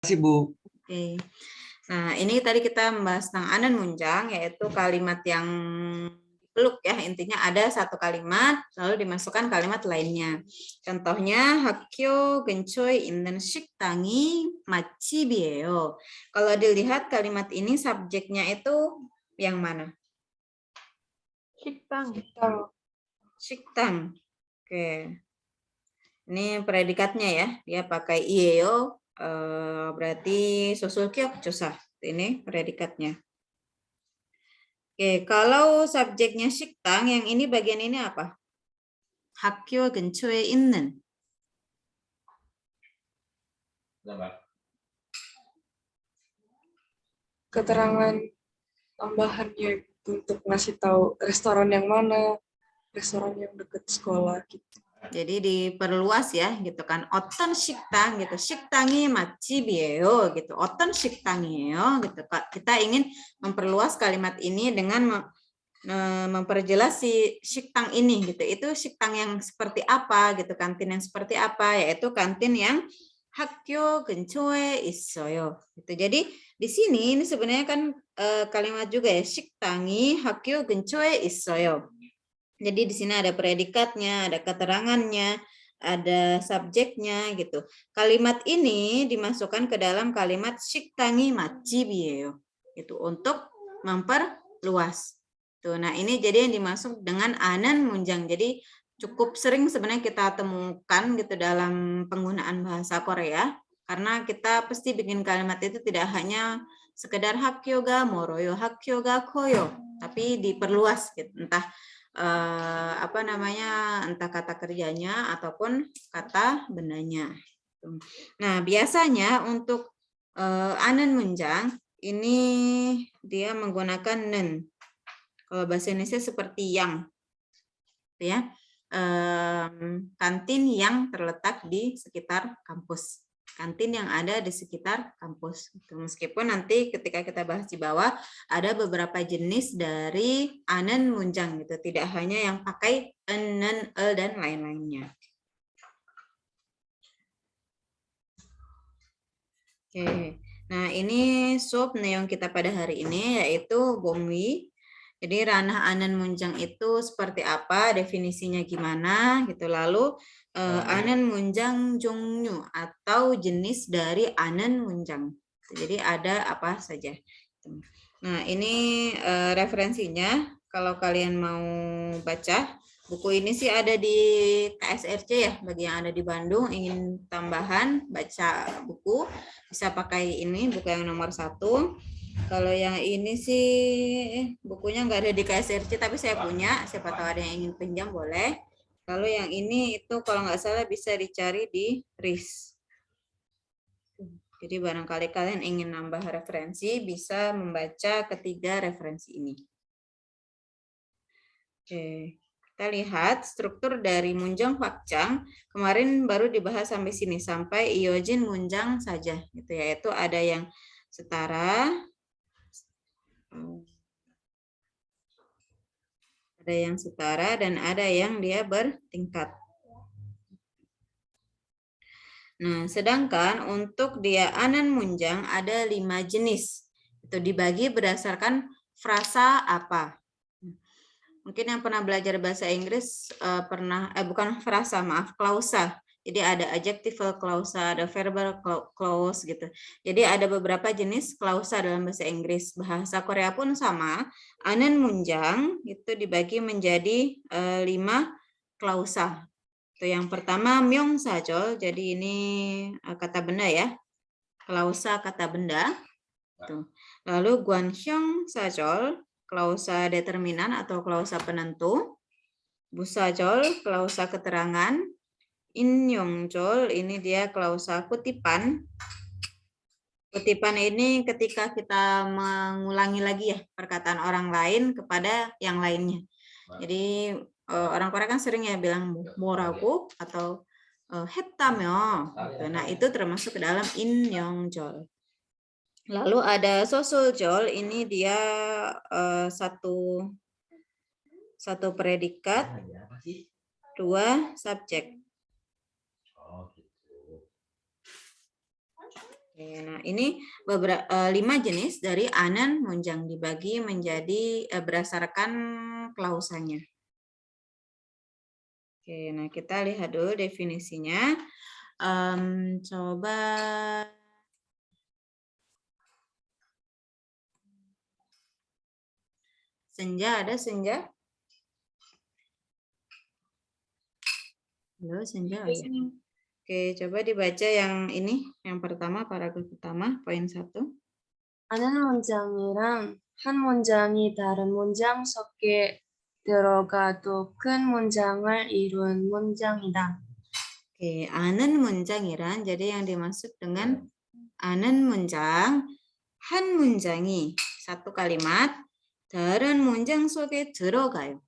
kasih Bu. Oke. Nah, ini tadi kita membahas tentang anan munjang, yaitu kalimat yang dipeluk ya. Intinya ada satu kalimat, lalu dimasukkan kalimat lainnya. Contohnya, 학교 근처에 있는 식당이 맛집이에요. Kalau dilihat kalimat ini subjeknya itu yang mana? 식당. 식당. Oke. Ini predikatnya ya. Dia pakai ieo, berarti susul kyok josa. Ini predikatnya. Oke, kalau subjeknya 식당, yang ini bagian ini apa? 학교 근처에 있는. Keterangan tambahannya untuk ngasih tahu restoran yang mana, restoran yang dekat sekolah gitu. Jadi diperluas ya gitu kan. 어떤 식당 gitu. 식당이 맛집이에요 gitu. 어떤 식당이에요 gitu. Kita ingin memperluas kalimat ini dengan memperjelas si 식당 ini gitu. Itu 식당 yang seperti apa gitu, kantin yang seperti apa, yaitu kantin yang 학교 근처에 있어요. Gitu. Jadi di sini ini sebenarnya kan kalimat juga ya, 식당이 학교 근처에 있어요. Jadi di sini ada predikatnya, ada keterangannya, ada subjeknya gitu. Kalimat ini dimasukkan ke dalam kalimat 식당이 맛집이에요. Itu untuk memperluas. Tuh, nah ini jadi yang dimaksud dengan anan munjang. Jadi cukup sering sebenarnya kita temukan gitu dalam penggunaan bahasa Korea, karena kita pasti bikin kalimat itu tidak hanya sekedar hakyoga moroyo, hakyoga koyo, tapi diperluas gitu. Entah entah kata kerjanya ataupun kata bendanya. Nah, biasanya untuk anan munjang ini dia menggunakan nen. Kalau bahasa Indonesia seperti yang, ya, kantin yang terletak di sekitar kampus. Kantin yang ada di sekitar kampus. Meskipun nanti ketika kita bahas di bawah ada beberapa jenis dari anan munjang gitu, tidak hanya yang pakai enen, dan lain-lainnya. Oke, nah ini sub neong kita pada hari ini yaitu gongwi. Jadi ranah anan munjang itu seperti apa, definisinya gimana gitu. Lalu anan munjang jongnu atau jenis dari anan munjang. Jadi ada apa saja. Nah ini referensinya kalau kalian mau baca. Buku ini sih ada di KSRC ya, bagi yang ada di Bandung ingin tambahan baca buku bisa pakai ini buku yang nomor 1. Kalau yang ini sih bukunya nggak ada di KSRC tapi saya punya, siapa tahu ada yang ingin pinjam boleh. Lalu yang ini itu kalau nggak salah bisa dicari di RIS. Jadi barangkali kalian ingin nambah referensi bisa membaca ketiga referensi ini. Oke. Kita lihat struktur dari munjang fakcang kemarin baru dibahas sampai sini sampai iojin munjang saja gitu, yaitu ada yang setara, dan ada yang dia bertingkat. Nah, sedangkan untuk dia anan munjang ada 5 jenis. Itu dibagi berdasarkan frasa apa. Mungkin yang pernah belajar bahasa Inggris bukan frasa, maaf, klausa. Jadi ada adjectival klausa, ada verbal clause gitu. Jadi ada beberapa jenis klausa dalam bahasa Inggris. Bahasa Korea pun sama. Anan munjang itu dibagi menjadi 5 klausa. Itu yang pertama myeongsajol. Jadi ini kata benda ya. Klausa kata benda. Tuh. Lalu gwanhyong-sajol, klausa determinan atau klausa penentu. Busajol, klausa keterangan. Inyongjol, ini dia klausa kutipan. Kutipan ini ketika kita mengulangi lagi ya perkataan orang lain kepada yang lainnya. Jadi orang Korea kan sering ya bilang 뭐라고 atau 했다며. Nah, itu termasuk ke dalam inyongjol. Lalu ada sosuljol, ini dia satu predikat, 2 subjek. Oke, nah ini 5 jenis dari anan munjang dibagi menjadi berdasarkan klausanya. Oke, nah kita lihat dulu definisinya. Coba Senja, ada Senja? Halo, Senja. Oh, ya. Oke, coba dibaca yang ini, yang pertama, paragraf pertama, poin 1. 아는 문장이란 한 문장이 다른 문장 속에 들어가도 큰 문장을 이룬 문장이다. Oke, anen munjangiran, jadi yang dimaksud dengan anen munjang, han munjangi, satu kalimat, dalam munjang 속에 들어가요.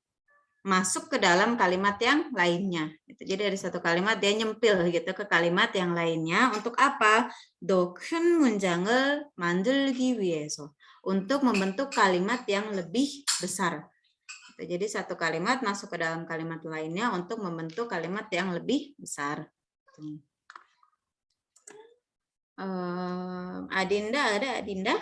Masuk ke dalam kalimat yang lainnya. Jadi dari satu kalimat dia nyempil gitu ke kalimat yang lainnya. Untuk apa? 더 큰 문장을 만들기 위해서. Untuk membentuk kalimat yang lebih besar. Jadi satu kalimat masuk ke dalam kalimat lainnya untuk membentuk kalimat yang lebih besar. Adinda, ada Adinda?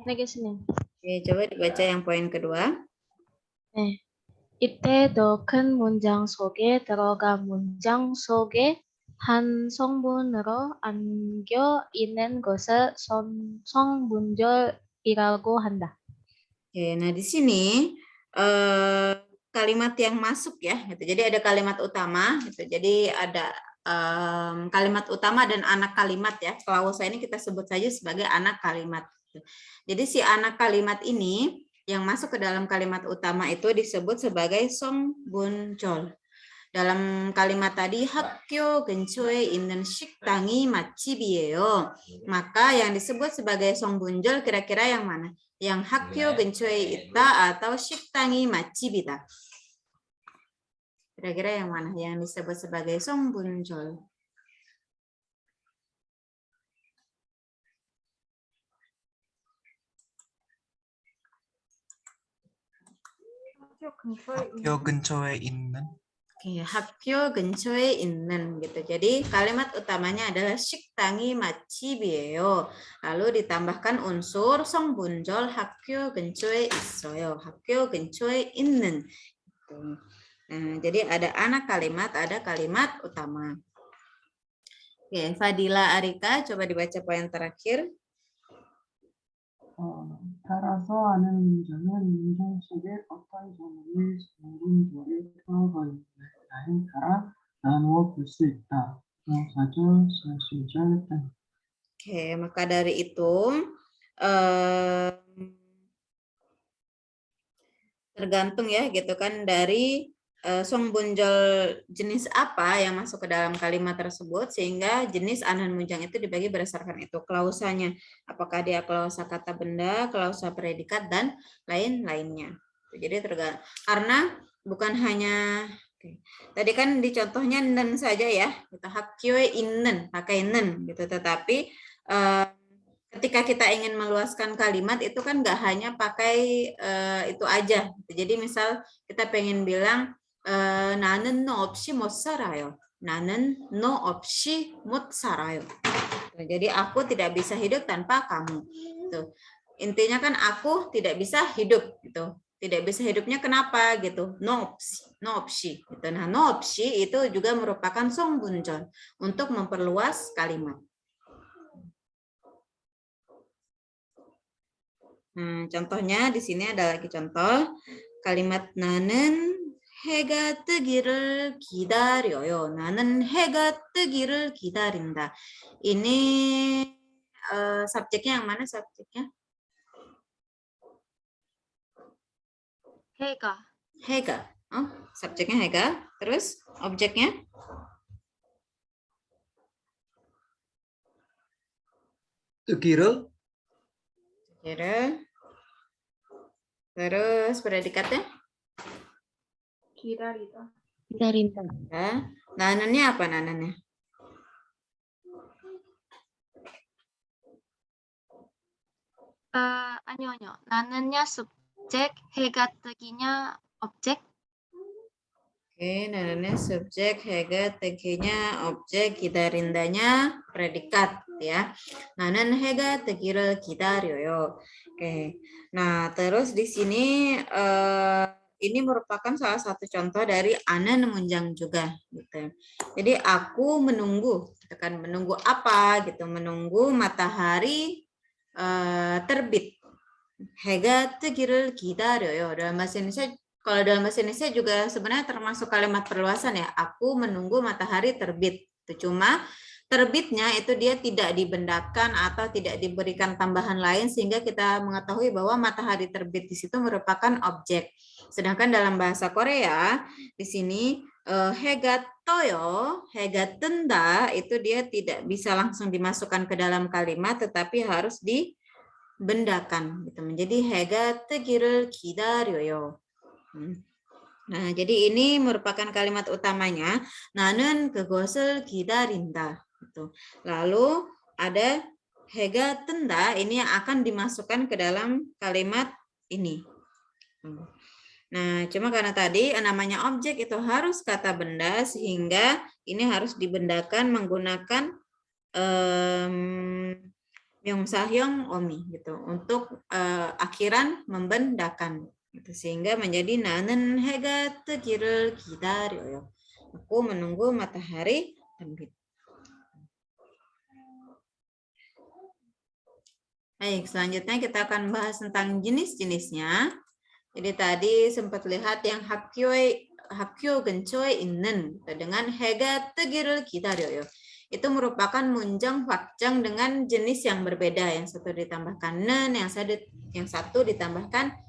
네, 교수님. Oke, coba dibaca yang poin kedua. 네. 이때 더 큰 문장 속에 들어간 문장 속에 한 성분으로 안겨 있는 것을 성분절이라고 한다. Oke, nah di sini kalimat yang masuk ya, gitu. Jadi ada kalimat utama, gitu. Jadi ada kalimat utama dan anak kalimat ya. Klausa ini kita sebut saja sebagai anak kalimat. Gitu. Jadi si anak kalimat ini yang masuk ke dalam kalimat utama itu disebut sebagai songbunjol. Dalam kalimat tadi 학교 근처에 있는 식당이 맛집이에요. Maka yang disebut sebagai songbunjol kira-kira yang mana? Yang 학교 근처에 있다 atau 식당이 맛집이다. Kira-kira yang mana yang disebut sebagai songbunjol? 학교 근처에 있는. Oke, 학교 근처에 있는 gitu. Jadi kalimat utamanya adalah 식당이 맛집이에요. Lalu ditambahkan unsur songbunjol 학교 근처에 있어요. 학교 근처에 있는. Gitu. Nah, jadi ada anak kalimat, ada kalimat utama. Oke, Fadila Arika, coba dibaca poin terakhir. 따라서 아는 문장은 문장 속에 어떤 전문이 성분절에 들어가 있느냐에 따라 나누어 볼 수 있다. 사절, 사실절 등. Oke, maka dari itu tergantung ya gitu kan dari songbunjol jenis apa yang masuk ke dalam kalimat tersebut sehingga jenis anan munjang itu dibagi berdasarkan itu klausanya. Apakah dia klausa kata benda, klausa predikat dan lain-lainnya. Jadi tergantung karena bukan hanya tadi kan di contohnya nen saja ya, kita hakyo innen pakai nen gitu, tetapi ketika kita ingin meluaskan kalimat itu kan nggak hanya pakai itu aja. Jadi misal kita pengen bilang 나는 너 없이 못 살아요. 나는 너 없이 못 살아요. Jadi aku tidak bisa hidup tanpa kamu. Tuh. Intinya kan aku tidak bisa hidup gitu. Tidak bisa hidupnya kenapa gitu? No opsi gitu. Nah, no opsi itu juga merupakan songbunjol untuk memperluas kalimat. Nah, contohnya di sini ada lagi contoh kalimat 나는 해가 뜨기를 기다려요. 나는 해가 뜨기를 기다린다. Ini subjeknya yang mana subjeknya? 해가. 해가. Oh, subjeknya 해가. Terus objeknya? 뜨기를. Terus predikatnya? 기다리다. 기다린다. Nah, nanannya apa nanannya? 아니요. 나는야 subjek, 해가 뜨기냐 object. Oke, nanen subjek, hega, teginya objek, gidarindanya predikat ya. Nanen hega tegi를 기다려요. Oke. Nah, terus di sini ini merupakan salah satu contoh dari anen munjang juga gitu. Jadi aku menunggu, tekan menunggu apa gitu, menunggu matahari terbit. Hega tegi를 기다려요. Dalam bahasa Indonesia, kalau dalam bahasa Indonesia juga sebenarnya termasuk kalimat perluasan ya. Aku menunggu matahari terbit. Itu cuma terbitnya itu dia tidak dibendakan atau tidak diberikan tambahan lain sehingga kita mengetahui bahwa matahari terbit di situ merupakan objek. Sedangkan dalam bahasa Korea di sini hega toyo, hega tenda itu dia tidak bisa langsung dimasukkan ke dalam kalimat tetapi harus dibendakan gitu menjadi hega tegi를 기다려요. Nah, jadi ini merupakan kalimat utamanya. 나는 그것을 기다린다. Gitu. Lalu ada hega tenda ini yang akan dimasukkan ke dalam kalimat ini. Nah, cuma karena tadi namanya objek itu harus kata benda sehingga ini harus dibendakan menggunakan 명사형 어미 gitu untuk akhiran membendakan. Sehingga menjadi 나는 해가 뜨기를 기다려요. Aku menunggu matahari terbit. Baik, selanjutnya kita akan bahas tentang jenis-jenisnya. Jadi tadi sempat lihat yang 학교 근처에 있는 dengan 해가 뜨기를 기다려요. Itu merupakan munjang fakjang dengan jenis yang berbeda. Yang satu ditambahkan nen, yang satu ditambahkan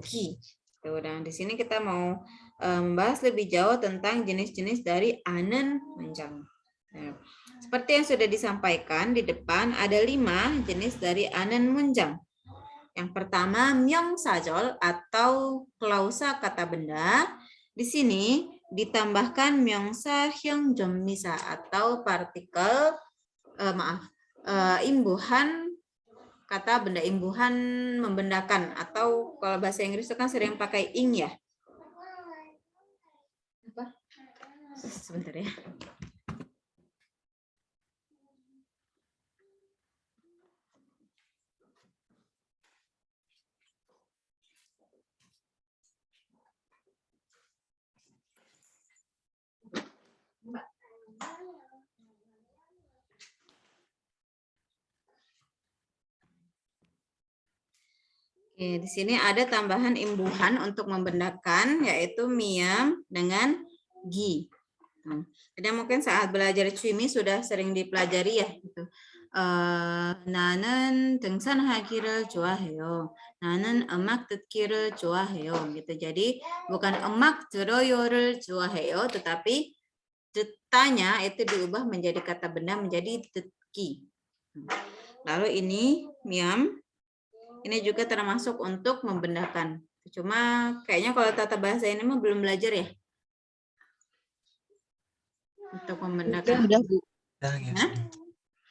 gi. Dan di sini kita mau membahas lebih jauh tentang jenis-jenis dari anen munjang. Nah, seperti yang sudah disampaikan di depan ada 5 jenis dari anen munjang. Yang pertama 명사절 atau klausa kata benda. Di sini ditambahkan 명사형 전미사 atau partikel imbuhan kata benda, imbuhan membendakan, atau kalau bahasa Inggris itu kan sering pakai ing ya. Apa? Sebentar ya. Oke, di sini ada tambahan imbuhan untuk membendakan yaitu miam dengan gi. Jadi mungkin saat belajar cumi sudah sering dipelajari ya gitu. 나는 등산하기를 좋아해요. 나는 음악 듣기를 좋아해요. gitu. Jadi bukan 음악 들어요를 좋아해요, tetapi 듣다nya itu diubah menjadi kata benda menjadi 듣기. Lalu ini miam. Ini juga termasuk untuk membendakan. Cuma kayaknya kalau tata bahasa ini mah belum belajar ya. Untuk membendakan. Sudah, Bu.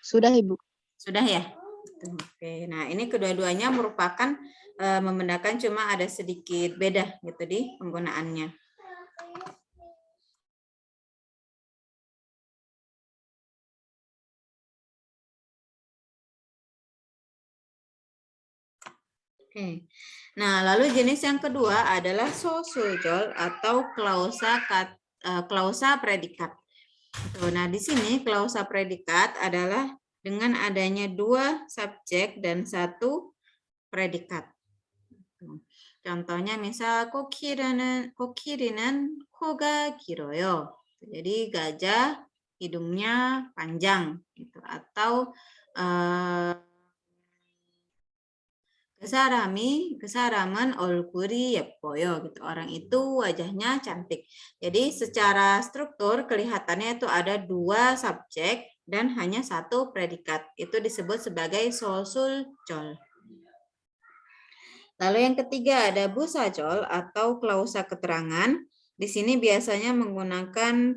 Sudah, Ibu. Sudah ya? Oke. Nah, ini kedua-duanya merupakan membendakan, cuma ada sedikit beda gitu di penggunaannya. Oke. Nah, lalu jenis yang kedua adalah sosuljol atau klausa predikat. Nah, di sini klausa predikat adalah dengan adanya 2 subjek dan 1 predikat. Contohnya misal 코끼리는 코가 길어요. Jadi gajah hidungnya panjang gitu, atau 그 사람은 얼굴이 예뻐요 gitu. Orang itu wajahnya cantik. Jadi secara struktur kelihatannya itu ada 2 subjek dan hanya 1 predikat. Itu disebut sebagai sosuljol. Lalu yang ketiga ada busajol atau klausa keterangan. Di sini biasanya menggunakan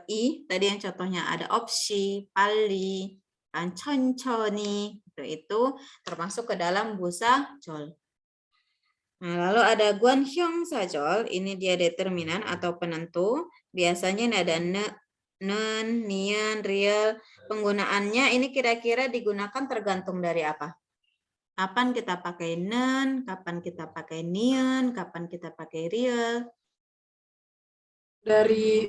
i. Tadi yang contohnya ada opsi, pali, 천천히. Itu termasuk ke dalam busajol. Nah, lalu ada guanhyong sajol, ini dia determinan atau penentu. Biasanya ini ada nen, nian, real. Penggunaannya ini kira-kira digunakan tergantung dari apa? Kapan kita pakai nen, kapan kita pakai nian, kapan kita pakai real. Dari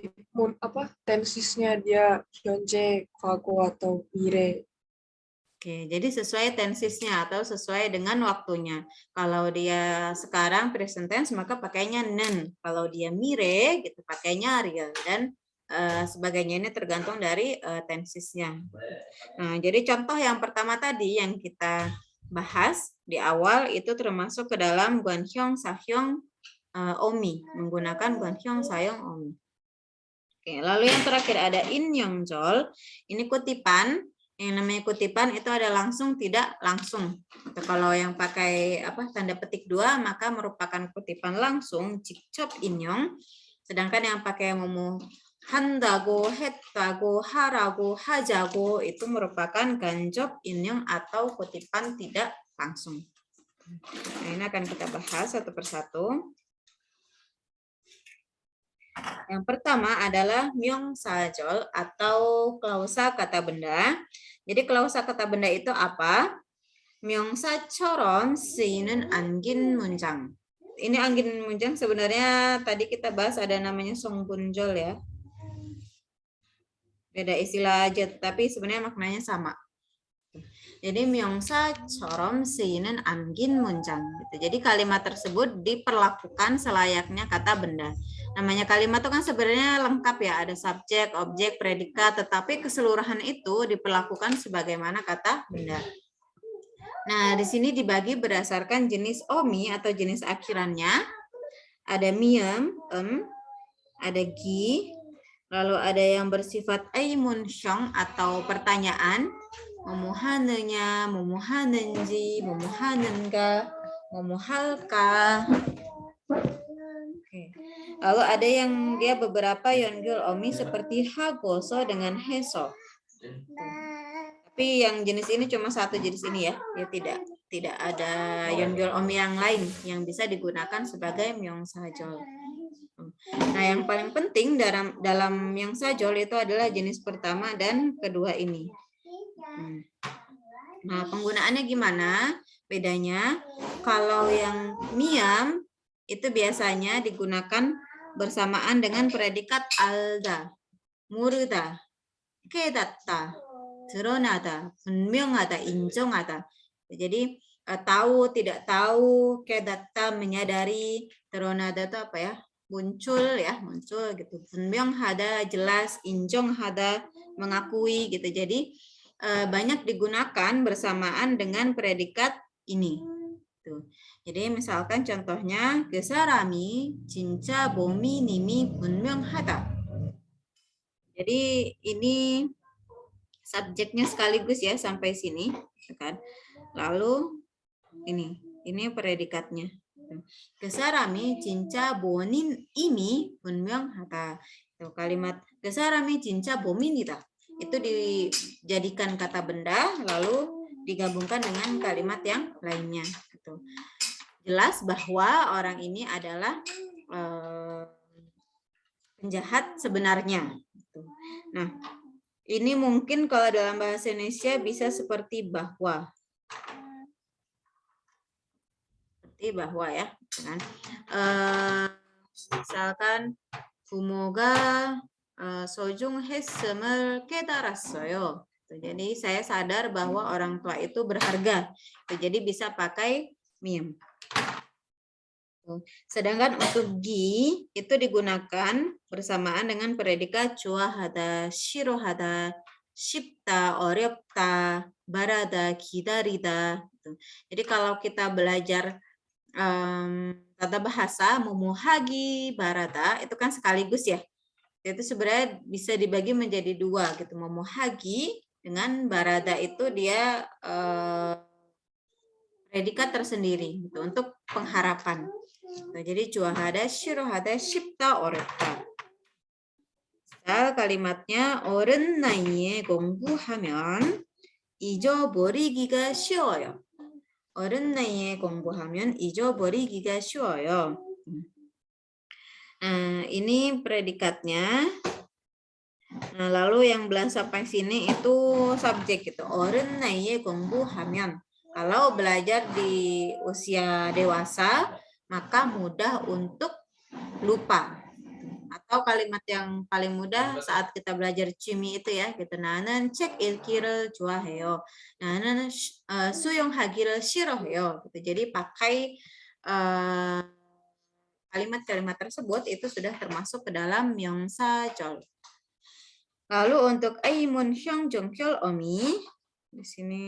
tensisnya dia hyunjae, kwago atau mire. Oke, jadi sesuai tensisnya atau sesuai dengan waktunya. Kalau dia sekarang present tense maka pakainya nen. Kalau dia mire gitu pakainya real dan sebagainya ini tergantung dari tensisnya. Nah, jadi contoh yang pertama tadi yang kita bahas di awal itu termasuk ke dalam guanhyong, sahyong, omi, menggunakan guanhyong, sayong, omi. Oke, lalu yang terakhir ada inyeongjol. Ini kutipan. Yang namanya kutipan itu ada langsung tidak langsung. Atau kalau yang pakai tanda petik 2 maka merupakan kutipan langsung 직접 인용. Sedangkan yang pakai momo 한다고, 했다고, 하라고, 하자고 itu merupakan 간접 인용 atau kutipan tidak langsung. Nah, ini akan kita bahas satu persatu. Yang pertama adalah myeongsajol atau klausa kata benda. Jadi klausa kata benda itu apa? myeongsa처럼 쓰이는 angin 문장. Ini angin munjang sebenarnya tadi kita bahas ada namanya songbunjol ya. Beda istilah aja, tapi sebenarnya maknanya sama. Jadi myeongsa처럼 쓰이는 angin 문장. Jadi kalimat tersebut diperlakukan selayaknya kata benda. Namanya kalimat itu kan sebenarnya lengkap ya, ada subjek, objek, predikat, tetapi keseluruhan itu diperlakukan sebagaimana kata benda. Nah, di sini dibagi berdasarkan jenis omi atau jenis akhirannya. Ada miem, ada gi, lalu ada yang bersifat aimunsyong atau pertanyaan, momohanenya, momohanenji, momohanenga, momohalka. Oke. Lalu ada yang dia beberapa yongyul omi seperti hagoso dengan heso. Tapi yang jenis ini cuma satu jenis ini ya. Dia tidak ada yongyul omi yang lain yang bisa digunakan sebagai myeongsajol. Nah, yang paling penting dalam myeongsajol itu adalah jenis pertama dan kedua ini. Nah, penggunaannya gimana? Bedanya kalau yang miam itu biasanya digunakan bersamaan dengan predikat alda, muruda, kedatta, 드러나다, 분명하다, 인정하다. Jadi tahu, tidak tahu, kedatta menyadari, 드러나다 itu apa ya? Muncul gitu. 분명하다 jelas, 인정하다 mengakui gitu. Jadi banyak digunakan bersamaan dengan predikat ini. Tuh. Jadi misalkan contohnya 그 사람이 진짜 범인임이 분명하다. Jadi ini subjeknya sekaligus ya sampai sini, kan? Lalu ini predikatnya. 그 사람이 진짜 범인임이 분명하다. Itu kalimat 그 사람이 진짜 범인이다. Itu dijadikan kata benda lalu digabungkan dengan kalimat yang lainnya. Gitu. Jelas bahwa orang ini adalah penjahat sebenarnya. Gitu. Nah, ini mungkin kalau dalam bahasa Indonesia bisa seperti bahwa. Seperti bahwa ya. Kan? Misalkan 부모가 소중했음을 깨달았어요. Jadi saya sadar bahwa orang tua itu berharga. Jadi bisa pakai mim. Sedangkan untuk gi itu digunakan bersamaan dengan predikat 좋아하다, 싫어하다, 쉽다, 어렵다, 바라다, 기다리다. Jadi kalau kita belajar tata bahasa momohagi, barada itu kan sekaligus ya. Itu sebenarnya bisa dibagi menjadi dua gitu. Momohagi dengan barada itu dia predikat tersendiri gitu untuk pengharapan. Jadi 좋아하다, 싫어하다, 쉽다, 어렵다. Misal kalimatnya 어른 나이에 공부하면 잊어버리기가 쉬워요. 어른 나이에 공부하면 잊어버리기가 쉬워요. Nah, ini predikatnya. Nah, lalu yang belah sampai sini itu subjek gitu. 어른 나이에 공부하면. Kalau belajar di usia dewasa, maka mudah untuk lupa. Atau kalimat yang paling mudah saat kita belajar cimi itu ya, gitu. 나는 책 읽기를 좋아해요. 나는 수영하기를 싫어해요. Gitu. Jadi pakai kalimat-kalimat tersebut itu sudah termasuk ke dalam 명사절. Lalu untuk aimun hyong jongkyol omi, di sini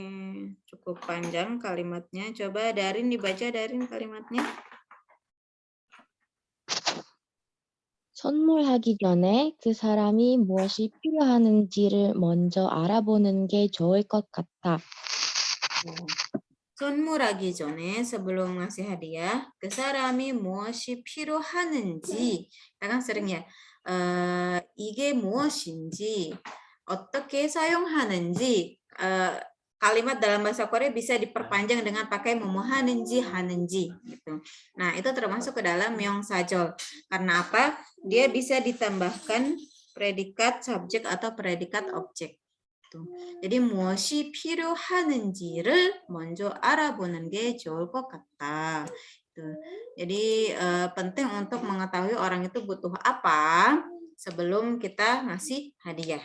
cukup panjang kalimatnya. Coba Darin dibaca, Darin kalimatnya. 선물하기 전에 그 사람이 무엇이 필요하는지를 먼저 알아보는 게 좋을 것 같아. 선물하기 전에 sebelum ngasih hadiah, ke 사람이 무엇이 필요하는지, kita kan sering ya, 이게 무엇인지, 어떻게 사용하는지, kalimat dalam bahasa Korea bisa diperpanjang dengan pakai memoha는지, 하는지, gitu. Nah, itu termasuk ke dalam 명사절. Karena apa? Dia bisa ditambahkan predikat subjek atau predikat objek. jadi 무엇이 필요하는지를 먼저 알아보는 게 좋을 것 같다. Jadi penting untuk mengetahui orang itu butuh apa sebelum kita ngasih hadiah.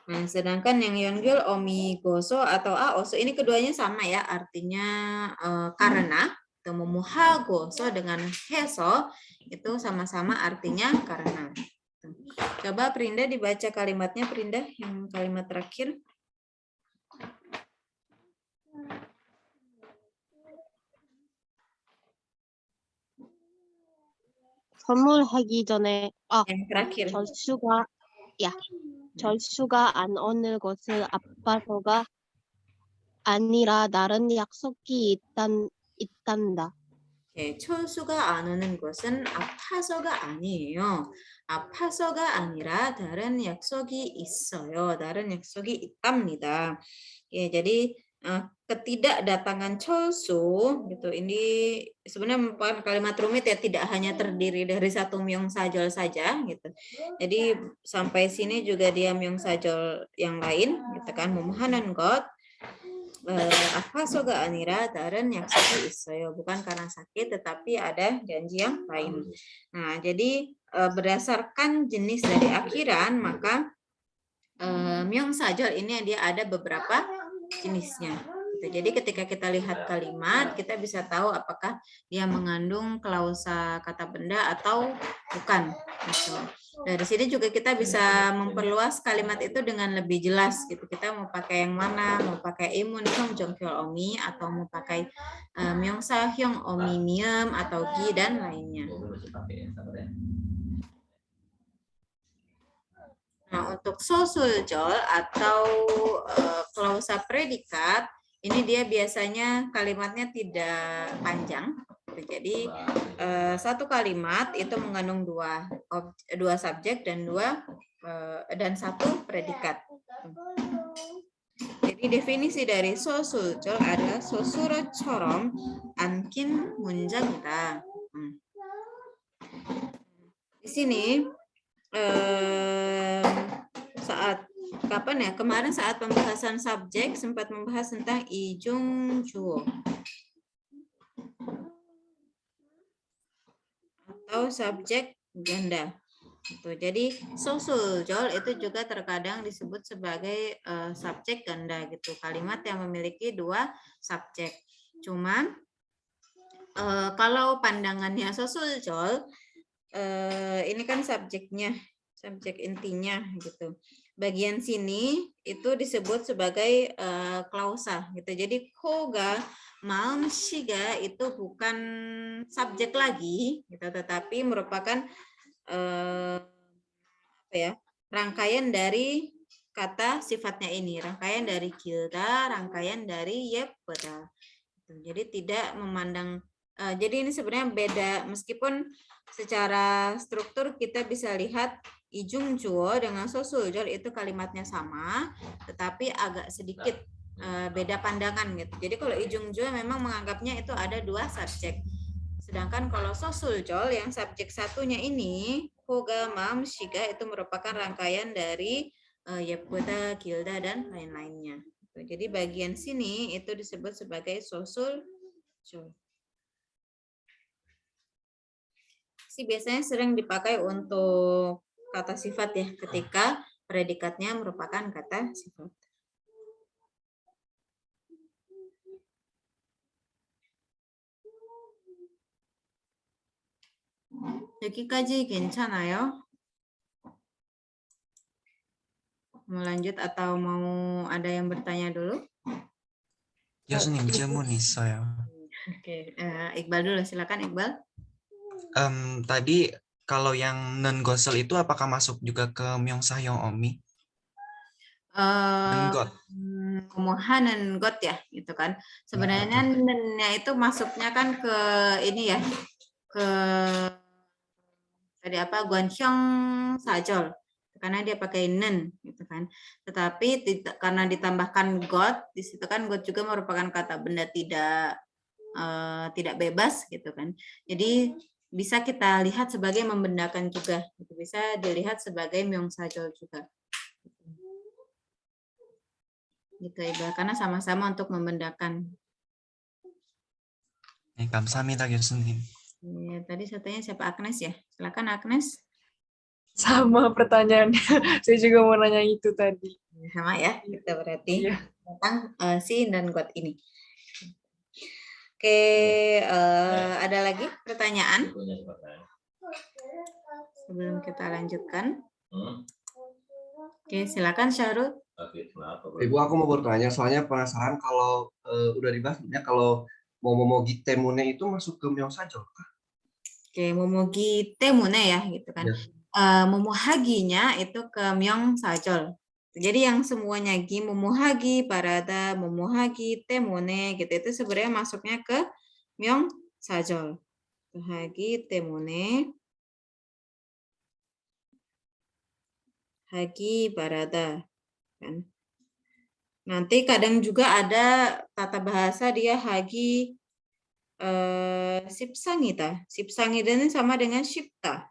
Nah, sedangkan yang Yeongyul omigoso atau aoso ini keduanya sama ya, artinya karena. Memuhagoso dengan heso itu sama-sama artinya karena. Coba Prinda dibaca kalimatnya, Prinda, yang kalimat terakhir. 선물하기 전에 Yang terakhir. 절수가 안 오는 것은 아파서가 아니라 다른 약속이 있단다. 네, 철수가 안 오는 것은 아파서가 아니에요. 아파서가 아니라 다른 약속이 있어요. 다른 약속이 있답니다. Ya, jadi ketidakdatangan 철수 gitu. Ini sebenarnya merupakan kalimat rumit ya, tidak hanya terdiri dari satu 명사절 saja gitu. Jadi sampai sini juga dia 명사절 yang lain gitu kan, memohanan 것. 아파서가 아니라 다른 약속이 있어요. Bukan karena sakit, tetapi ada janji yang lain. Nah, jadi berdasarkan jenis dari akhiran, maka 명사절 ini dia ada beberapa jenisnya. Jadi ketika kita lihat kalimat, kita bisa tahu apakah dia mengandung klausa kata benda atau bukan. Gitu. Dari sini juga kita bisa memperluas kalimat itu dengan lebih jelas. Gitu. Kita mau pakai yang mana, mau pakai imun hyong jongkyol omi, atau mau pakai myongsa hyong omi miem atau gi dan lainnya. Nah, untuk sosuljol atau klausa predikat, ini dia biasanya kalimatnya tidak panjang. Jadi satu kalimat itu mengandung dua subjek dan satu predikat. Jadi definisi dari sosuljol adalah sosuro처럼 안긴 문장이다. Di sini saat kapan ya? Kemarin saat pembahasan subjek sempat membahas tentang ijungjuo atau subjek ganda. Jadi sosuljol itu juga terkadang disebut sebagai subjek ganda gitu. Kalimat yang memiliki dua subjek. Cuman kalau pandangannya sosuljol ini kan subjeknya, subjek intinya gitu. Bagian sini itu disebut sebagai klausa gitu. Jadi koga, maum, shiga itu bukan subjek lagi gitu, tetapi merupakan rangkaian dari kata sifatnya ini, rangkaian dari kilda, rangkaian dari yeppeda. Jadi tidak memandang. Jadi ini sebenarnya beda, meskipun secara struktur kita bisa lihat ijungjuo dengan sosuljol itu kalimatnya sama, tetapi agak sedikit beda pandangan gitu. Jadi kalau Ijungjue memang menganggapnya itu ada dua subjek. Sedangkan kalau Sosuljol yang subjek satunya ini, Hoga, Mam, Shiga itu merupakan rangkaian dari Yepuda, Gilda, dan lain-lainnya. Jadi bagian sini itu disebut sebagai Sosuljol. Biasanya sering dipakai untuk kata sifat ya, ketika predikatnya merupakan kata sifat. 여기까지 괜찮아요? Mau lanjut atau mau ada yang bertanya dulu? 교수님 질문 있어요. Oke, Iqbal dulu, silakan Iqbal. Tadi kalau yang non gosel itu apakah masuk juga ke Myeongsa Hyung-omi? Nengot. Hanen got ya, gitu kan. Sebenarnya nennya itu masuknya kan ke ini ya, ke tadi apa, Gwanhyong Sajol, karena dia pakai nen, gitu kan. Tetapi karena ditambahkan got, di situ kan got juga merupakan kata benda tidak bebas, gitu kan. Jadi bisa kita lihat sebagai membendakan juga, gitu. Bisa dilihat sebagai Myeongsajol juga. Gitu Iqbal, karena sama-sama untuk membendakan. 네, 감사합니다, 교수님. Ya, tadi satunya siapa, Agnes ya? Silakan Agnes. Sama pertanyaannya. Saya juga mau nanya itu tadi. Sama ya, kita berarti Iya. tentang si dan got ini. Oke, ada lagi pertanyaan? Sebelum kita lanjutkan. Oke, silakan Syahrul. Ibu, aku mau bertanya, soalnya penasaran kalau udah dibahas, kalau Momogi Temune itu masuk ke Myeongsajol. Oke, Momogi Temune ya, gitu kan. Ya. Momohaginya itu ke Myeongsajol. Jadi yang semuanya gi, Momohagi, Parada, Momohagi, Temune, gitu, itu sebenarnya masuknya ke Myeongsajol. Hagi, Temune, Hagi, Parada. Kan. Nanti kadang juga ada tata bahasa dia Hagi Sipsangita. Sipsangita ini sama dengan Shipta.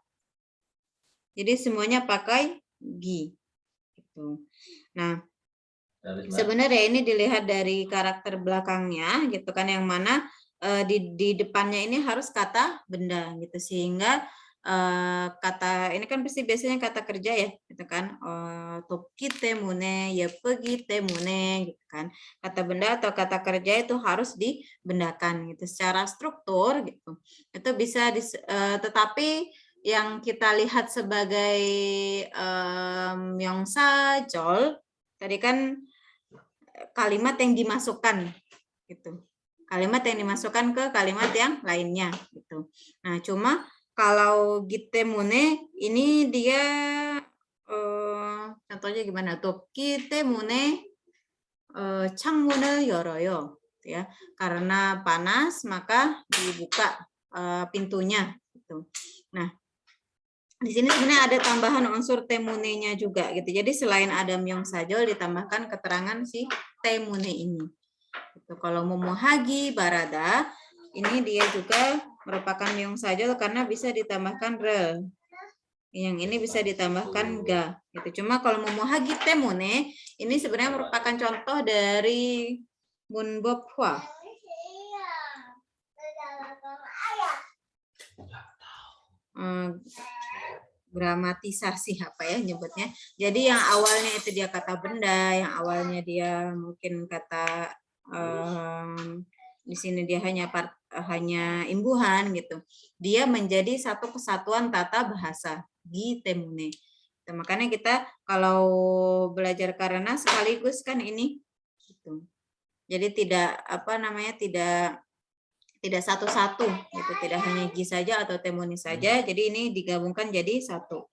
Jadi semuanya pakai gi. Gitu. Nah, sebenarnya ini dilihat dari karakter belakangnya, gitu kan, yang mana di depannya ini harus kata benda, gitu, sehingga kata ini kan pasti biasanya kata kerja ya, gitu kan, toki temune, ya pergi temune, gitu kan, kata benda atau kata kerja itu harus dibendakan, gitu, secara struktur, gitu, itu bisa tetapi yang kita lihat sebagai Myeongsajol tadi kan kalimat yang dimasukkan, gitu, kalimat yang dimasukkan ke kalimat yang lainnya, gitu. Nah, cuma kalau Gitemune ini dia contohnya gimana tuh? Gitemune 창문을 열어요, ya. Karena panas maka dibuka pintunya, gitu. Nah, di sini sebenarnya ada tambahan unsur temune-nya juga, gitu. Jadi selain ada Myeongsajol ditambahkan keterangan si temune ini. Gitu. Kalau Momohagi Barada ini dia juga merupakan Myeongsajol karena bisa ditambahkan rel. Yang ini bisa ditambahkan ga. Gitu. Cuma kalau Momohagi Temune ini sebenarnya merupakan contoh dari Munbop Hwa. Gramatisasi apa ya nyebutnya. Jadi yang awalnya itu dia kata benda, yang awalnya dia mungkin kata di sini dia hanya imbuhan, gitu. Dia menjadi satu kesatuan tata bahasa di Temune. Nah, makanya kita kalau belajar karena sekaligus kan ini, gitu. Jadi tidak tidak satu-satu, gitu. Tidak hanya gi saja atau temuni saja. Jadi ini digabungkan jadi satu.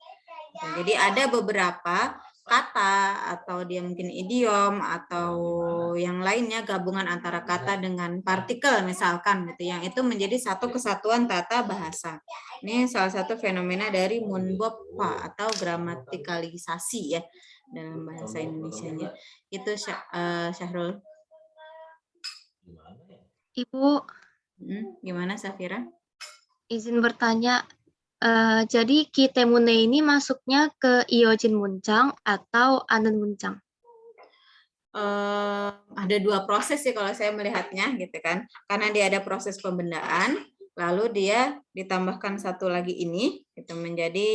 Jadi ada beberapa kata atau dia mungkin idiom atau yang lainnya gabungan antara kata dengan partikel misalkan, gitu, yang itu menjadi satu kesatuan tata bahasa. Ini salah satu fenomena dari Munbop Hwa atau gramatikalisasi ya dalam bahasa Indonesianya. Itu Syahrul. Ibu, Gimana Safira? izin bertanya. Jadi ki temune ini masuknya ke iojin munjang atau anen munjang? Ada dua proses sih kalau saya melihatnya gitu kan, karena dia ada proses pembendaan, lalu dia ditambahkan satu lagi ini itu menjadi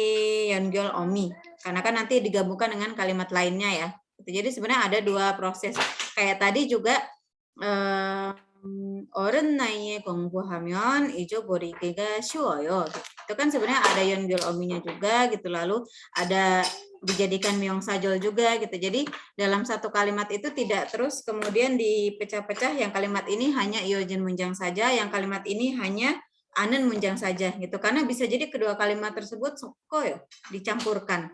yongyol omi, karena kan nanti digabungkan dengan kalimat lainnya ya. Jadi sebenarnya ada dua proses. Kayak tadi juga 어른 나이에 공부하면 잊어버리기가 쉬워요. Itu kan sebenarnya ada yongyol ominya juga gitu, lalu ada dijadikan myeongsajol juga gitu. Jadi dalam satu kalimat itu tidak terus kemudian dipecah-pecah, yang kalimat ini hanya iojin munjang saja, yang kalimat ini hanya anen munjang saja gitu. Karena bisa jadi kedua kalimat tersebut sokoyo dicampurkan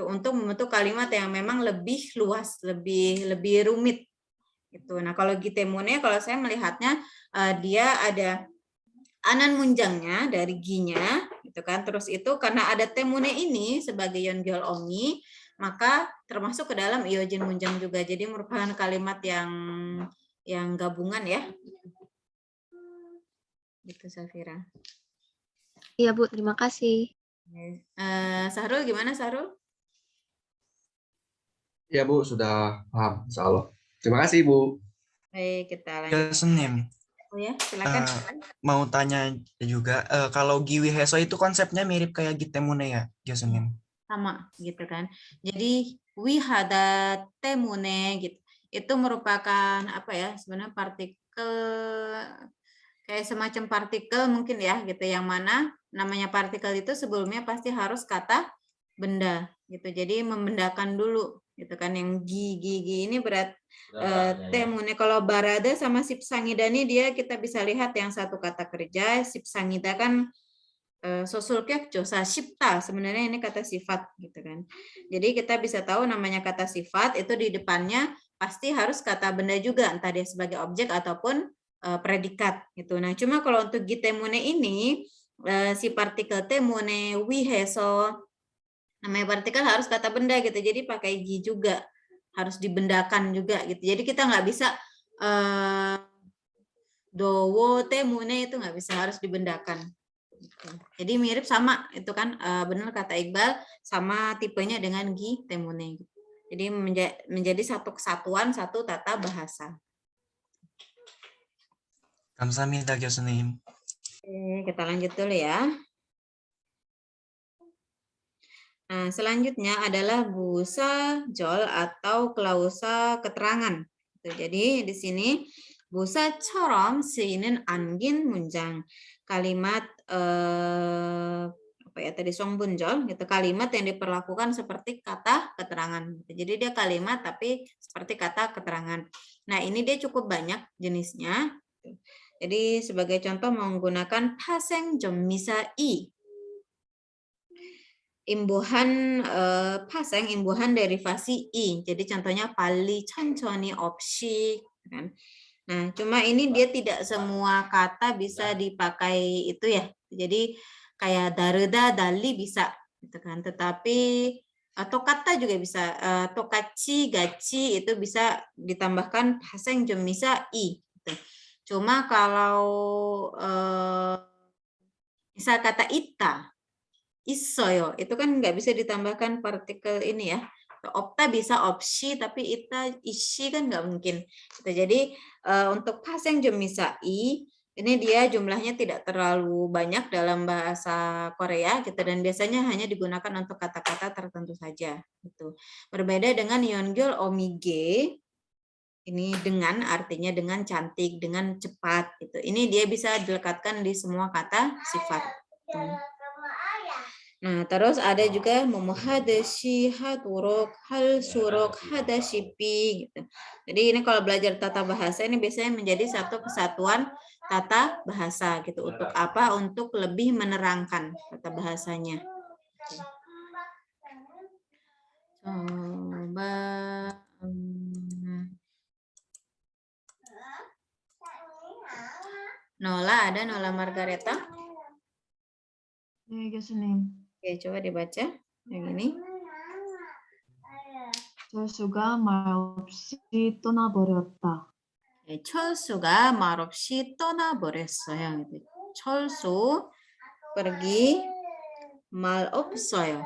untuk membentuk kalimat yang memang lebih luas, lebih rumit gitu. Nah, kalau gitemune kalau saya melihatnya dia ada anan munjangnya dari ginya gitu kan. Terus itu karena ada temune ini sebagai yongyol omi, maka termasuk ke dalam iojin munjang juga. Jadi merupakan kalimat yang gabungan ya. Gitu Safira. Iya Bu, terima kasih. Sahrul gimana Sahrul? Ya Bu, sudah paham, insya Allah. Terima kasih Bu. Baik, kita lanjut. Gyosunim, Oh ya, silakan. mau tanya juga, kalau Giwi Heso itu konsepnya mirip kayak Gitemune ya, Gyosunim? Sama gitu kan. Jadi wihada temune gitu. Itu merupakan apa ya? Sebenarnya partikel kayak semacam partikel mungkin ya gitu, yang mana namanya partikel itu sebelumnya pasti harus kata benda gitu. Jadi membendakan dulu gitu kan, yang gigi ini berat temune. Kalau barada sama sipsangida ini dia kita bisa lihat yang satu kata kerja, sipsangida kan sosulkek josa shipta, sebenarnya ini kata sifat gitu kan. Jadi kita bisa tahu namanya kata sifat itu di depannya pasti harus kata benda juga, entah dia sebagai objek ataupun predikat gitu. Nah, cuma kalau untuk gitemune ini si partikel temune wiheso, namanya partikel harus kata benda gitu. Jadi pakai gi juga, harus dibendakan juga gitu. Jadi kita nggak bisa dowo temune itu nggak bisa, harus dibendakan. Jadi mirip sama itu kan, benar kata Iqbal, sama tipenya dengan gi temune. Jadi menjadi satu kesatuan, satu tata bahasa. 감사합니다, 교수님. Oke, kita lanjut dulu ya. Nah, selanjutnya adalah busa jol atau klausa keterangan. Jadi di sini busa처럼 쓰이는 안긴 문장. Kalimat apa ya tadi songbunjol gitu, kalimat yang diperlakukan seperti kata keterangan. Jadi dia kalimat tapi seperti kata keterangan. Nah, ini dia cukup banyak jenisnya. Jadi sebagai contoh menggunakan paseng jomisa i. Imbuhan paseng, imbuhan derivasi i. Jadi contohnya pali 천천히 없이 kan. Nah, cuma ini dia tidak semua kata bisa dipakai itu ya. Jadi kayak daruda, dali bisa gitu kan. Tetapi atau kata juga bisa, tokachi, gachi itu bisa ditambahkan paseng jomisa i gitu. Cuma kalau misal kata ita, isoyo, itu kan nggak bisa ditambahkan partikel ini ya. Opta bisa opsi, tapi ita isi kan nggak mungkin. Jadi untuk paseng jomisa i, ini dia jumlahnya tidak terlalu banyak dalam bahasa Korea gitu, dan biasanya hanya digunakan untuk kata-kata tertentu saja. Gitu. Berbeda dengan yongyol omige, ini dengan artinya dengan cantik, dengan cepat. Gitu. Ini dia bisa dilekatkan di semua kata sifat. Nah, terus ada juga memuhadashi haduruk hal suruk hadashipi gitu. Jadi ini kalau belajar tata bahasa ini biasanya menjadi satu kesatuan tata bahasa gitu. Untuk apa? Untuk lebih menerangkan tata bahasanya. Coba Nola, ada Nola Margareta? 네, 교수님. Oke, coba dibaca yang ini. 철수가 말없이 떠나버렸다. 철수가 말없이 떠나버렸어요. 철수 pergi 말 없어요.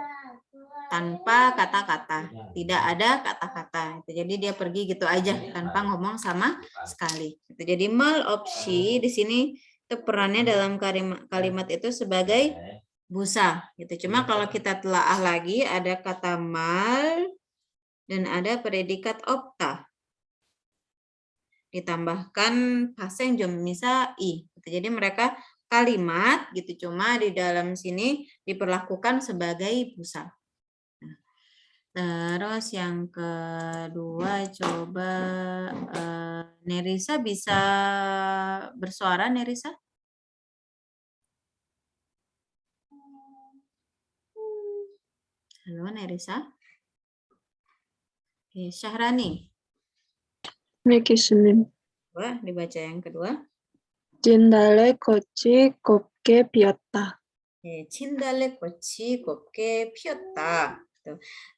Tanpa kata-kata, tidak ada kata-kata. Jadi dia pergi gitu aja tanpa ngomong sama sekali. Jadi mal opsi di sini itu perannya dalam kalimat itu sebagai busa. Gitu. Cuma kalau kita telaah lagi ada kata mal dan ada predikat opta. Ditambahkan pasang jomisa i. Jadi mereka kalimat gitu, cuma di dalam sini diperlakukan sebagai busa. Terus yang kedua coba Nerisa bisa bersuara, Nerisa? Halo Nerisa. Oke, Syahrani. 네, 교수님. Coba dibaca yang kedua. 진달래 꽃이 곱게 피었다. 진달래 꽃이 곱게 피었다.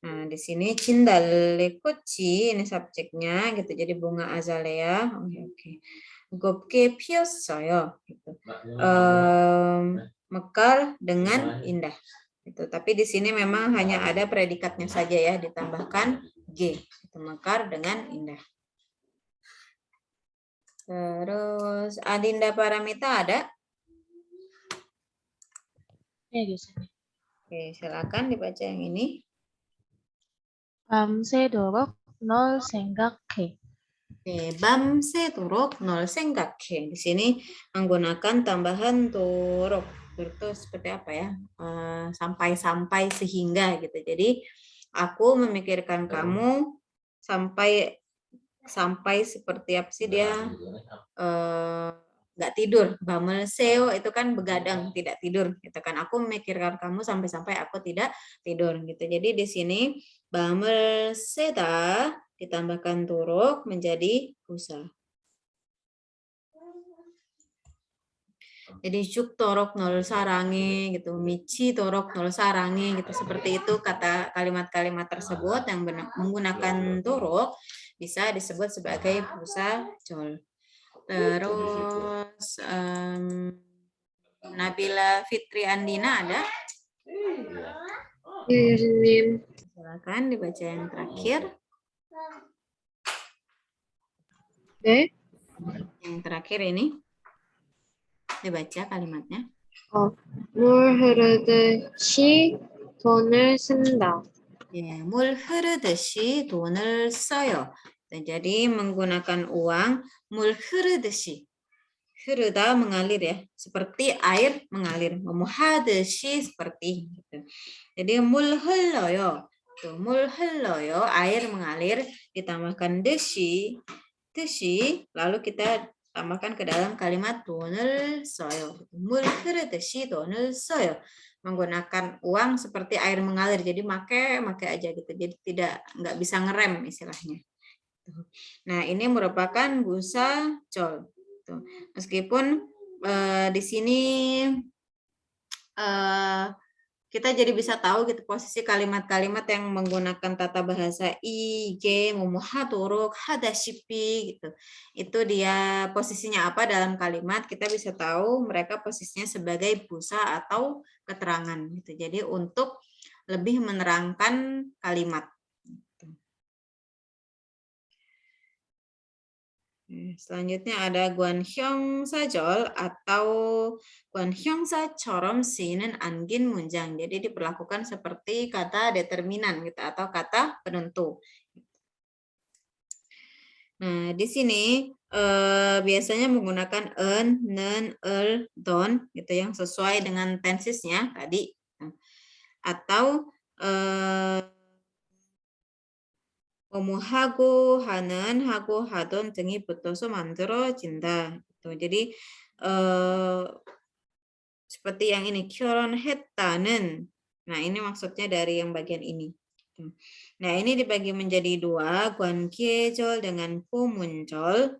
Nah, di sini cindalle koci ini subjeknya gitu. Jadi bunga azalea. Oke. Gopke piossoyo gitu. Mekar dengan indah. Gitu. Tapi di sini memang hanya ada predikatnya saja ya, ditambahkan g. Itu mekar dengan indah. Terus Adinda Paramita ada? 네, 교수님. Oke, silakan dibaca yang ini. 밤새도록 널 생각해. 밤새도록 널 생각해. Di sini menggunakan tambahan turuk. Turuk itu seperti apa ya? Sampai-sampai sehingga gitu. Jadi aku memikirkan kamu sampai seperti apa sih dia nggak tidur. Bamelseo itu kan begadang, tidak tidur gitu kan. Aku memikirkan kamu sampai aku tidak tidur gitu. Jadi di sini bamelseda ditambahkan turuk menjadi busa. Jadi juk torok nol sarangi gitu, michi torok nol sarangi gitu, seperti itu kata kalimat-kalimat tersebut yang menggunakan turuk bisa disebut sebagai busa jol. Terus Nabila Fitri Andina ada? Silakan dibaca yang terakhir. Yang terakhir ini dibaca kalimatnya. 물 흐르듯이 돈을 쓴다. 물 흐르듯이 돈을 써요. Jadi menggunakan uang 물 흐르듯이. 흐르다 mengalir ya, seperti air mengalir. 하듯이 seperti gitu. Jadi 물 흘러요. 물 흘러요, air mengalir, ditambahkan 듯이, lalu kita tambahkan ke dalam kalimat 돈을 써요. 물 흐르듯이 돈을 써요. Menggunakan uang seperti air mengalir, jadi make aja gitu. Jadi nggak bisa ngerem istilahnya. Nah, ini merupakan busa jol. Meskipun di sini kita jadi bisa tahu gitu posisi kalimat-kalimat yang menggunakan tata bahasa ige, muhaturuk, hadashipi gitu. Itu dia posisinya apa dalam kalimat, kita bisa tahu mereka posisinya sebagai busa atau keterangan gitu. Jadi untuk lebih menerangkan kalimat. Selanjutnya ada guanhyong sajol atau guanhyong sa처럼 쓰이는 안긴 문장. Jadi diperlakukan seperti kata determinan gitu atau kata penentu. Nah, di sini biasanya menggunakan en, nen, don gitu yang sesuai dengan tensesnya tadi. Atau 하고 하는 하고 하던 등이 붙어서 만들어진다. Jadi seperti yang ini 결혼했다는. Nah, ini maksudnya dari yang bagian ini. Nah, ini dibagi menjadi dua, 관계절 dengan 포문절.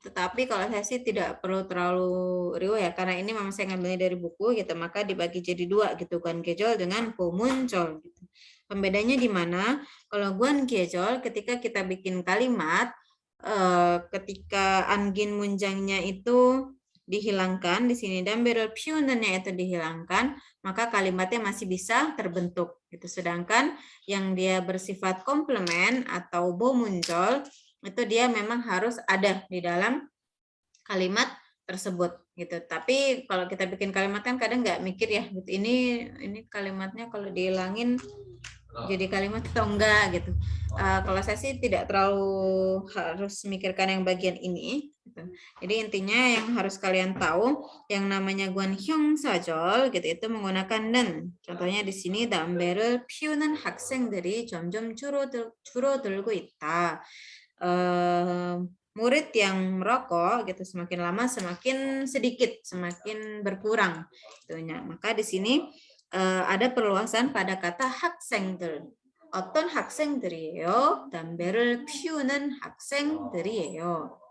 Tetapi kalau saya sih tidak perlu terlalu riwayat ya, karena ini memang saya ngambilnya dari buku gitu, maka dibagi jadi dua gitu, 관계절 dengan 포문절 gitu. Pembedanya di mana? Kalau guan gejol ketika kita bikin kalimat ketika angin munjangnya itu dihilangkan di sini dan berel piunennya itu dihilangkan, maka kalimatnya masih bisa terbentuk. Gitu. Sedangkan yang dia bersifat komplement atau bo muncul itu dia memang harus ada di dalam kalimat tersebut gitu. Tapi kalau kita bikin kalimat kan kadang nggak mikir ya, gitu. Ini kalimatnya kalau dihilangin jadi kalimat atau enggak gitu. Kalau saya sih tidak terlalu harus memikirkan yang bagian ini. Gitu. Jadi intinya yang harus kalian tahu, yang namanya guanhyong sajol gitu itu menggunakan nen. Contohnya di sini 담배를 피우는 학생들이 점점 줄어들고 있다. Murid yang merokok gitu semakin lama semakin sedikit, semakin berkurang. Itunya. Maka di sini ada perluasan pada kata 학생들. 어떤 학생들이에요? 담배를 피우는 학생들이에요.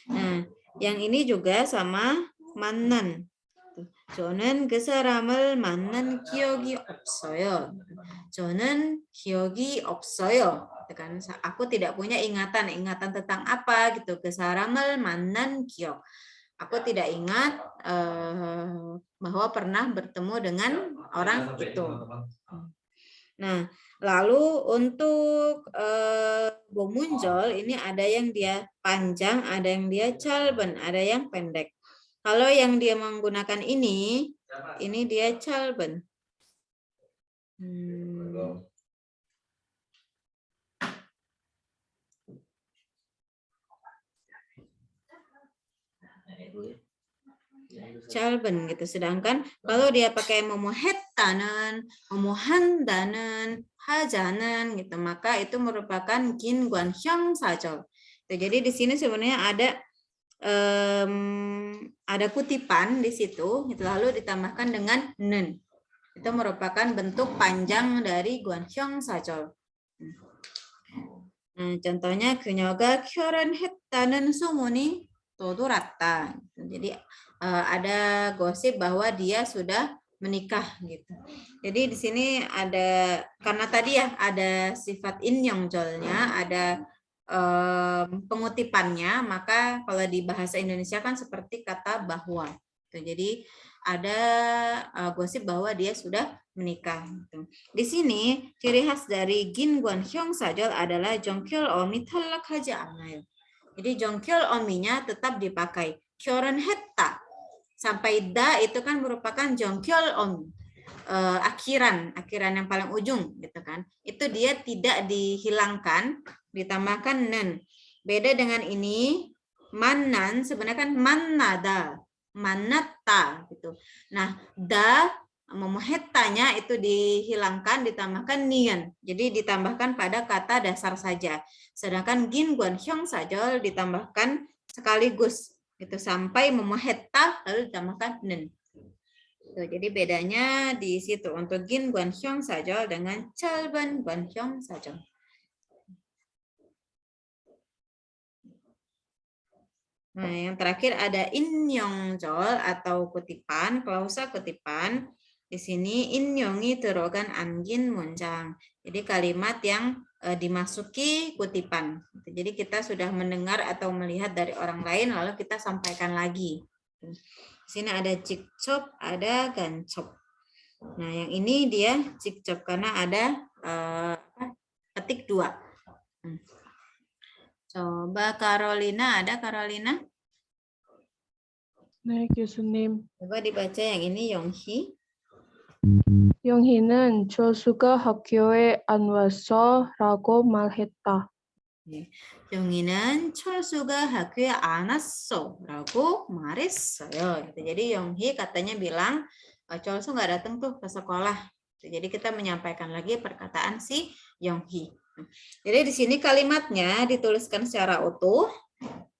Nah, yang ini juga sama 만난. 저는 그 사람을 만난 기억이 없어요. 저는 기억이 없어요. Kan aku tidak punya ingatan tentang apa gitu. 그 사람을 만난 기억. Aku tidak ingat bahwa pernah bertemu dengan orang itu. Nah, lalu untuk bomunjol ini ada yang dia panjang, ada yang dia calben, ada yang pendek. Kalau yang dia menggunakan ini dia calben. calben gitu. Sedangkan kalau dia pakai momohetanen, momohandanen, hajanen gitu, maka itu merupakan ginguanhyong sajol. Jadi di sini sebenarnya ada kutipan di situ, gitu, lalu ditambahkan dengan nen. Itu merupakan bentuk panjang dari guanhyong sajol. Nah, contohnya 그녀가 결혼했다는 소문이 떠돌았다. Jadi ada gosip bahwa dia sudah menikah gitu. Jadi di sini ada karena tadi ya ada sifat inyeongjolnya, ada pengutipannya, maka kalau di bahasa Indonesia kan seperti kata bahwa. Jadi ada gosip bahwa dia sudah menikah. Di sini ciri khas dari ginguanhyong sajol adalah jongkyol omi 탈락하지 않아요. Jadi jongkyol ominya tetap dipakai. 결혼했다 sampai da itu kan merupakan jongkyol omi. Akhiran yang paling ujung gitu kan. Itu dia tidak dihilangkan, ditambahkan nen. Beda dengan ini manan sebenarnya kan mannada, manata gitu. Nah, da memohetanya itu dihilangkan, ditambahkan nian. Jadi ditambahkan pada kata dasar saja. Sedangkan ginguanhyong sajol ditambahkan sekaligus gitu sampai memoheta lalu ditambahkan nen. Jadi bedanya di situ untuk ginguanhyong sajol dengan calben guanhyong sajol. Nah, yang terakhir ada inyeongjol atau kutipan, klausa kutipan. Di sini inyeong이 들어간 angin munjang. Jadi kalimat yang dimasuki kutipan. Jadi kita sudah mendengar atau melihat dari orang lain lalu kita sampaikan lagi. Di sini ada 직접, ada 간접. Nah, yang ini dia 직접 karena ada ketik 2. Coba Carolina, ada Carolina? 네, 교수님. Coba dibaca yang ini 영희. 영희는 조수가 학교에 안 왔어라고 말했다. 영희는 철수가 학교에 안 왔어라고 말했어요. Jadi 영희 katanya bilang Cholsu nggak datang tuh ke sekolah. Jadi kita menyampaikan lagi perkataan si Yonghi. Jadi di sini kalimatnya dituliskan secara utuh,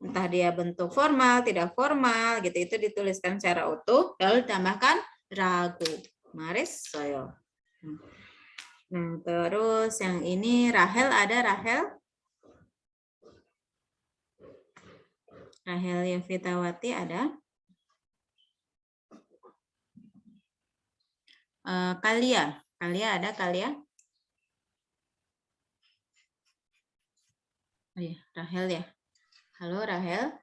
entah dia bentuk formal, tidak formal, gitu itu dituliskan secara utuh, lalu ditambahkan ragu. Maris soyo. Nah, terus yang ini Rahel, ada Rahel? Rahel Yovitawati ada? Kalia ada Kalia? ya, Rahel ya. Halo Rahel.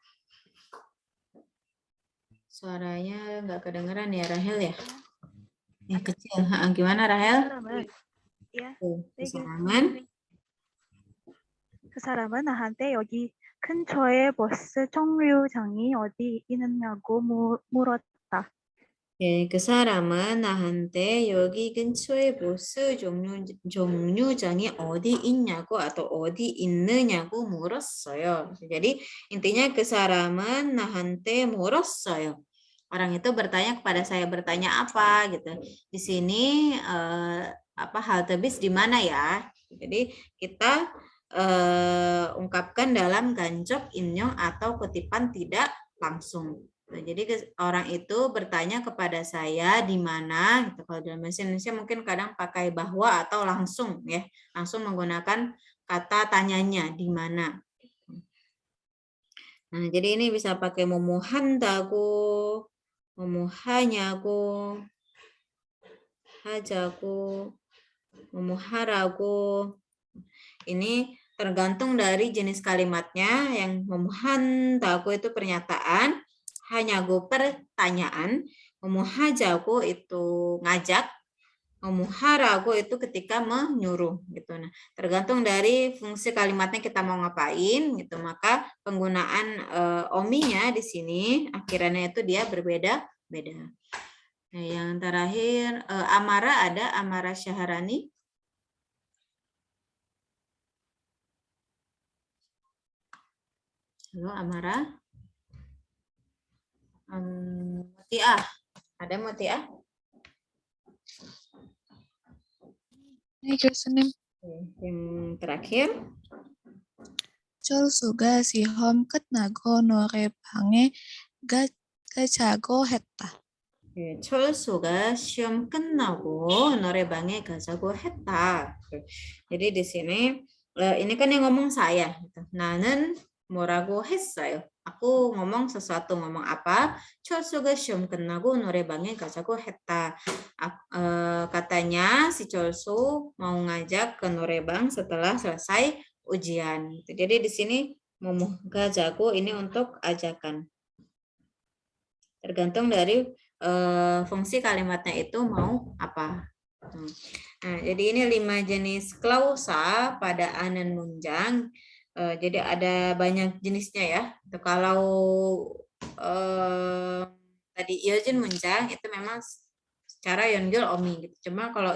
Suaranya nggak kedengeran ya Rahel ya? Kecil. Gimana Rahel? 야, 그 사람은 그 사람은 나한테 여기 근처에 버스 정류장이 어디 있느냐고 물었다. 그 사람은 나한테 여기 근처에 버스 정류장이 어디 있냐고 atau 어디 있느냐고 물었어요. Jadi intinya ke sa람은 나한테 물었어요. Orang itu bertanya kepada saya, bertanya apa gitu. Di sini halte bis di mana ya? Jadi kita ungkapkan dalam ganjok innyong atau kutipan tidak langsung. Nah, jadi orang itu bertanya kepada saya di mana gitu. Kalau dalam bahasa Indonesia mungkin kadang pakai bahwa atau langsung ya, langsung menggunakan kata tanyanya di mana. Nah, jadi ini bisa pakai momohandago, momohanyago, hajago, momoharago. Ini tergantung dari jenis kalimatnya. Yang momohandago itu pernyataan, hanyago pertanyaan, momohajago itu ngajak, momoharago itu ketika menyuruh gitu. Nah, tergantung dari fungsi kalimatnya kita mau ngapain gitu, maka penggunaan ominya di sini akhirannya itu dia berbeda-beda. Nah, yang terakhir Amara ada Amara Syaharani. Halo Amara. Mutiah, ada Mutiah? 네, 교수님. Yang terakhir. 철수가 시험 끝나고 노래방에 가자고 했다. 철수가 시험 끝나고 노래방에 가자고 했다. Jadi di sini ini kan yang ngomong saya. 나는 뭐라고 했어요. Aku ngomong sesuatu, ngomong apa? 철수가 시험 끝나고 노래방에 가자고 했다. Katanya si 철수 mau ngajak ke 노래방 setelah selesai ujian. Jadi di sini momo gajago ini untuk ajakan. Tergantung dari fungsi kalimatnya itu mau apa. Nah, jadi ini 5 jenis klausa pada anan munjang. Jadi ada banyak jenisnya ya. Kalau tadi iojin munjang itu memang secara yongyol omi gitu. Cuma kalau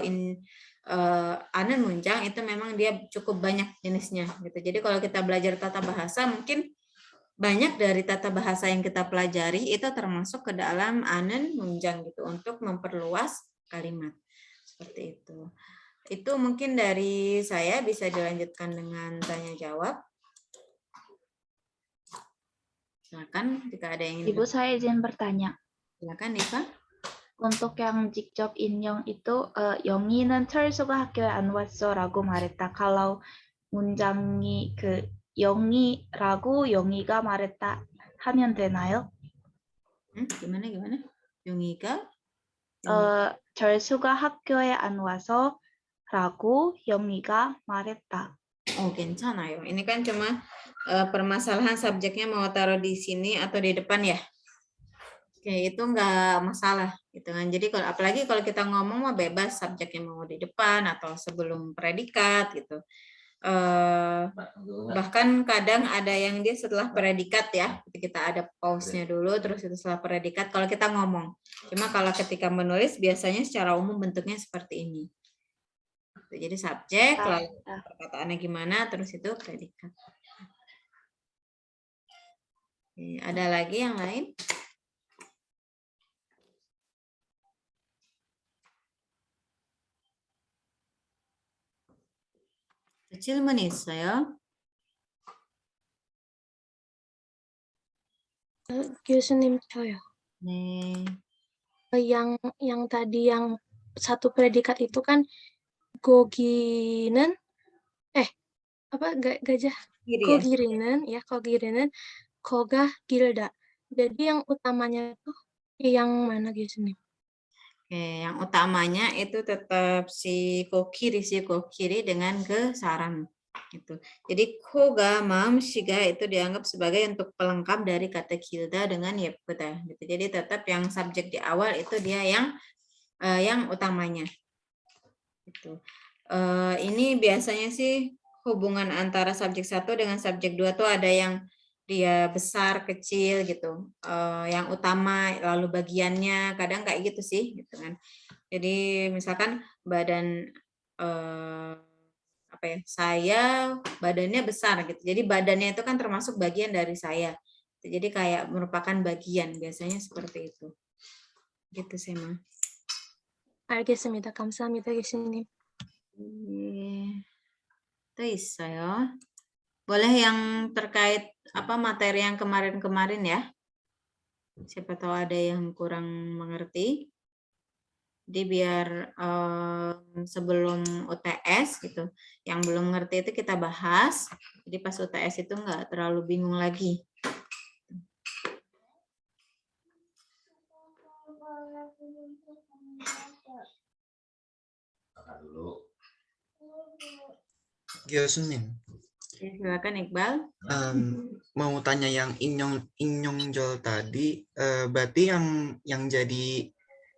anan munjang itu memang dia cukup banyak jenisnya gitu. Jadi kalau kita belajar tata bahasa mungkin banyak dari tata bahasa yang kita pelajari itu termasuk ke dalam anan munjang gitu untuk memperluas kalimat. Seperti itu. Itu mungkin dari saya, bisa dilanjutkan dengan tanya jawab. Silakan jika ada yang ingin. Ibu, saya izin bertanya. Silakan Eva. Untuk yang 직접 인용 itu 영희는 철수가 학교에 안 왔어라고 말했다. kalau 문장이 그 영희라고 영희가 말했다 하면 되나요? Gimana? 영희가? 철수가 학교에 안 와서라고 영희가 말했다. Oh, 괜찮아요. Ini kan cuma permasalahan subjeknya mau taruh di sini atau di depan ya. Oke, itu nggak masalah gitu kan. Jadi kalau apalagi kalau kita ngomong mah bebas subjeknya mau di depan atau sebelum predikat gitu. Bahkan kadang ada yang dia setelah predikat ya, kita ada pause-nya dulu terus itu setelah predikat kalau kita ngomong. Cuma kalau ketika menulis biasanya secara umum bentuknya seperti ini. Jadi subjek, lalu perkataannya gimana, terus itu predikat. Oke, ada lagi yang lain? 질문 있어요? 교수님 저요. 네. yang tadi yang satu predikat itu kan gogi는 gajah gogi리는 ya gogi리는 거가 길다. Jadi yang utamanya tuh yang mana 교수님? Oke, yang utamanya itu tetap si kokiri dengan ke saran. Gitu. Jadi koga, mamshiga itu dianggap sebagai untuk pelengkap dari kata kilda dengan yeputa. Gitu. Jadi tetap yang subjek di awal itu dia yang utamanya. Gitu. Ini biasanya sih hubungan antara subjek 1 dengan subjek 2 tuh ada yang dia besar, kecil gitu. Yang utama lalu bagiannya kadang kayak gitu sih gitu kan. Jadi misalkan badan saya badannya besar gitu. Jadi badannya itu kan termasuk bagian dari saya. Jadi kayak merupakan bagian, biasanya seperti itu. Gitu sih, Ma. 알겠습니다. 감사합니다, 교수님. Itu 있어요. Boleh yang terkait materi yang kemarin-kemarin ya. Siapa tahu ada yang kurang mengerti. Jadi biar sebelum UTS gitu, yang belum ngerti itu kita bahas. Jadi pas UTS itu nggak terlalu bingung lagi. Gyosunin. Silakan Iqbal. Mau tanya yang inyongjol tadi, berarti yang jadi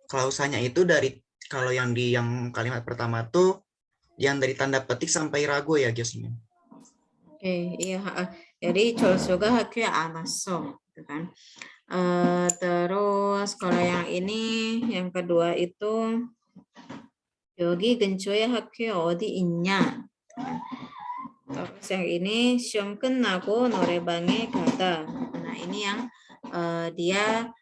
klausanya itu dari kalau yang kalimat pertama tuh yang dari tanda petik sampai ragu ya Gyosunin. Oke, iya. Jadi 철수가 학교에 안 왔어, gitu kan. Terus kalau yang ini, yang kedua itu 여기 근처에 학교 어디 있냐. Terus yang ini 시험 끝나고 노래방에 가다. Nah ini yang dia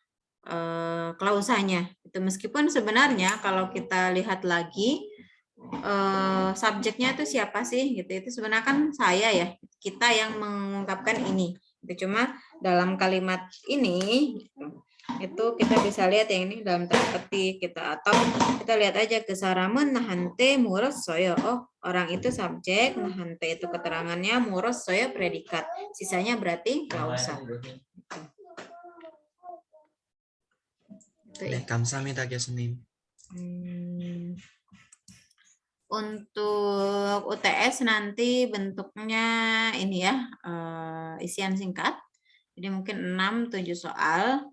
klausanya. Itu meskipun sebenarnya kalau kita lihat lagi subjeknya itu siapa sih gitu. Itu sebenarnya kan saya ya, kita yang mengungkapkan ini. Itu cuma dalam kalimat ini itu kita bisa lihat yang ini dalam tanda petik kita, atau kita lihat aja ke saram은 나한테 물었어요. Oh, orang itu subjek, 나한테 itu keterangannya, 물었어요 predikat. Sisanya berarti klausa. 네, 감사합니다, 교수님. Untuk UTS nanti bentuknya ini ya, isian singkat. Jadi mungkin 6-7 soal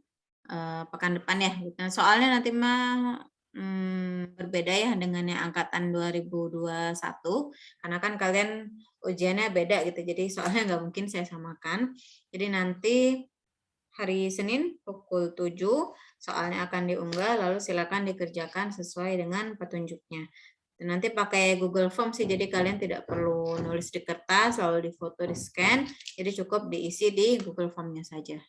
pekan depan ya. Soalnya nanti mah berbeda ya dengan yang angkatan 2021. Karena kan kalian ujiannya beda gitu. Jadi soalnya nggak mungkin saya samakan. Jadi nanti hari Senin pukul 7 soalnya akan diunggah, lalu silakan dikerjakan sesuai dengan petunjuknya. Dan nanti pakai Google Form sih, jadi kalian tidak perlu nulis di kertas, lalu difoto, di scan, jadi cukup diisi di Google Form-nya saja.